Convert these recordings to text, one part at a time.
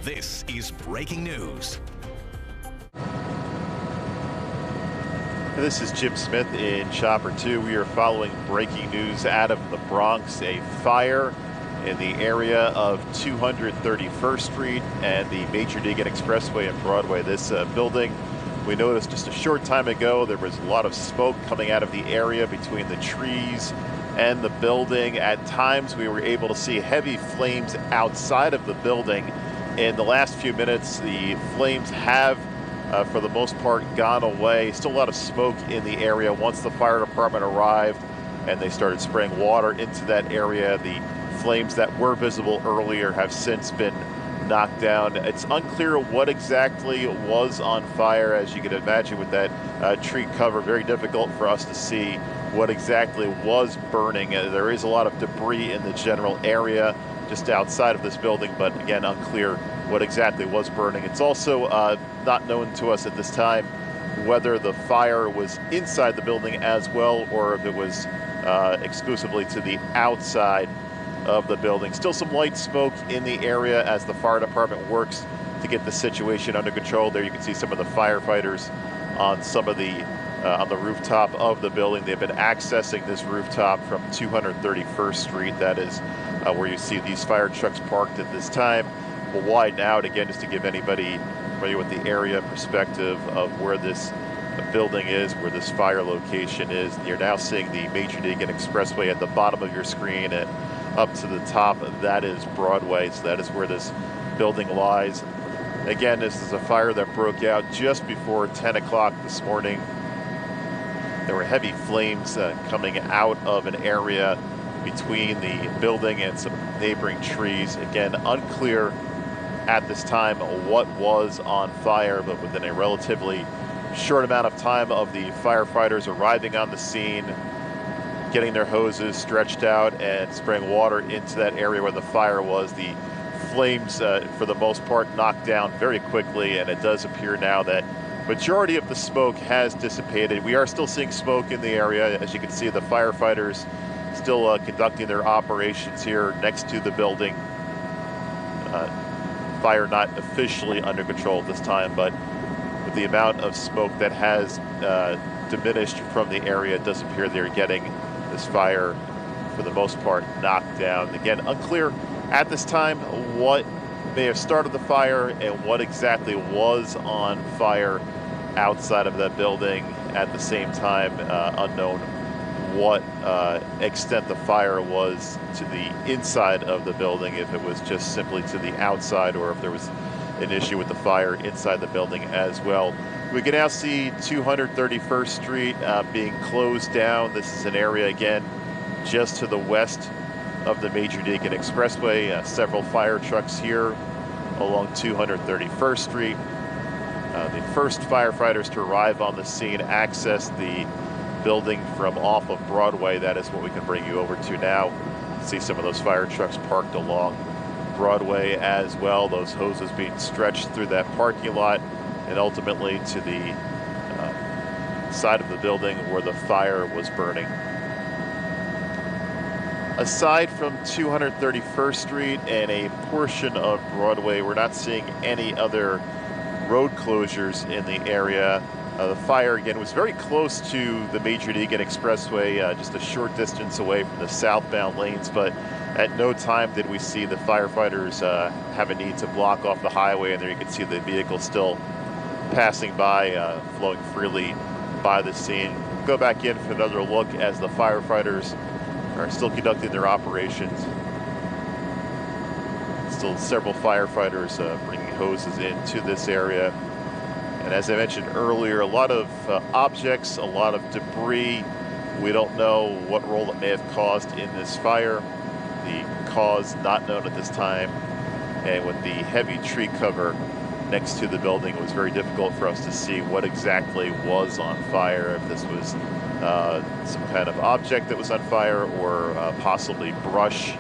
This is breaking news. This is Jim Smith in Chopper 2. We are following breaking news out of the Bronx. A fire in the area of 231st Street and the Major Deegan Expressway and Broadway. This building, we noticed just a short time ago, there was a lot of smoke coming out of the area between the trees and the building. At times, we were able to see heavy flames outside of the building. In the last few minutes, the flames have, for the most part, gone away. Still a lot of smoke in the area. Once the fire department arrived and they started spraying water into that area, the flames that were visible earlier have since been knocked down. It's unclear what exactly was on fire. As you can imagine, with that tree cover, very difficult for us to see what exactly was burning. There is a lot of debris in the general area just outside of this building, but again, unclear what exactly was burning. It's also not known to us at this time whether the fire was inside the building as well, or if it was exclusively to the outside of the building. Still some light smoke in the area as the fire department works to get the situation under control. There you can see some of the firefighters on some of the on the rooftop of the building. They've been accessing this rooftop from 231st Street. That is where you see these fire trucks parked at this time. We'll widen out again just to give anybody familiar with the area perspective of where this building is, where this fire location is. You're now seeing the Major Deegan Expressway at the bottom of your screen, and up to the top, that is Broadway. So that is where this building lies. Again, this is a fire that broke out just before 10 o'clock this morning. There were heavy flames coming out of an area between the building and some neighboring trees. Again, unclear at this time what was on fire, but within a relatively short amount of time of the firefighters arriving on the scene, getting their hoses stretched out and spraying water into that area where the fire was, the flames, for the most part, knocked down very quickly, and it does appear now that majority of the smoke has dissipated. We are still seeing smoke in the area. As you can see, the firefighters still conducting their operations here next to the building. Fire not officially under control at this time, but with the amount of smoke that has diminished from the area, it does appear they're getting this fire, for the most part, knocked down. Again, unclear at this time what may have started the fire and what exactly was on fire outside of that building. At the same time, unknown what extent the fire was to the inside of the building, if it was just simply to the outside or if there was an issue with the fire inside the building as well. We can now see 231st Street being closed down. This is an area, again, just to the west of the Major Deegan Expressway. Several fire trucks here along 231st Street. The first firefighters to arrive on the scene access the building from off of Broadway. That is what we can bring you over to now. See some of those fire trucks parked along Broadway as well. Those hoses being stretched through that parking lot and ultimately to the side of the building where the fire was burning. Aside from 231st Street and a portion of Broadway, we're not seeing any other road closures in the area. The fire, again, was very close to the Major Deegan Expressway, just a short distance away from the southbound lanes, but at no time did we see the firefighters have a need to block off the highway, and there you can see the vehicle still passing by, flowing freely by the scene. Go back in for another look as the firefighters are still conducting their operations. Still several firefighters bringing hoses into this area. And as I mentioned earlier, a lot of objects, a lot of debris. We don't know what role it may have caused in this fire. The cause not known at this time. And with the heavy tree cover next to the building, it was very difficult for us to see what exactly was on fire, if this was some kind of object that was on fire or possibly brush.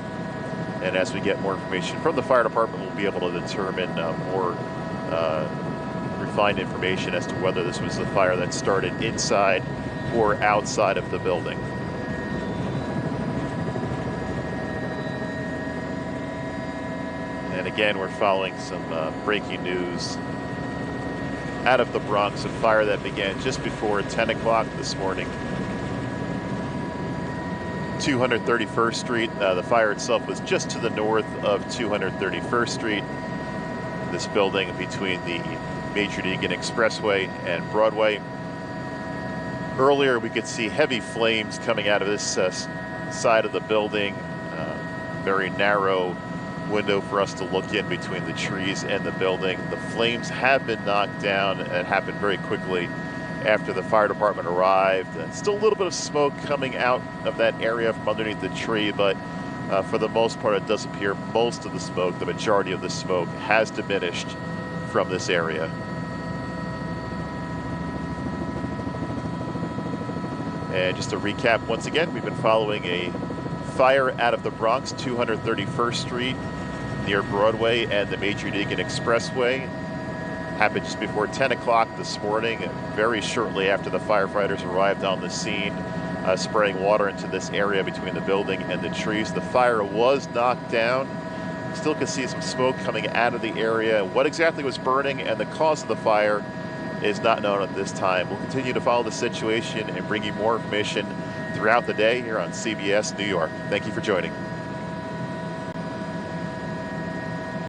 And as we get more information from the fire department, we'll be able to determine more refined information as to whether this was the fire that started inside or outside of the building. And Again, we're following some breaking news out of the Bronx, a fire that began just before 10 o'clock this morning. 231st Street. The fire itself was just to the north of 231st Street. This building between the Major Deegan Expressway and Broadway. Earlier, we could see heavy flames coming out of this side of the building. Very narrow window for us to look in between the trees and the building. The flames have been knocked down. It happened very quickly after the fire department arrived. Still a little bit of smoke coming out of that area from underneath the tree, but for the most part, it does appear most of the smoke, the majority of the smoke, has diminished from this area. And just to recap, once again, we've been following a fire out of the Bronx, 231st Street, near Broadway and the Major Deegan Expressway. Happened just before 10 o'clock this morning, and very shortly after the firefighters arrived on the scene, spraying water into this area between the building and the trees. The fire was knocked down. Still can see some smoke coming out of the area. What exactly was burning and the cause of the fire is not known at this time. We'll continue to follow the situation and bring you more information throughout the day here on CBS New York. Thank you for joining.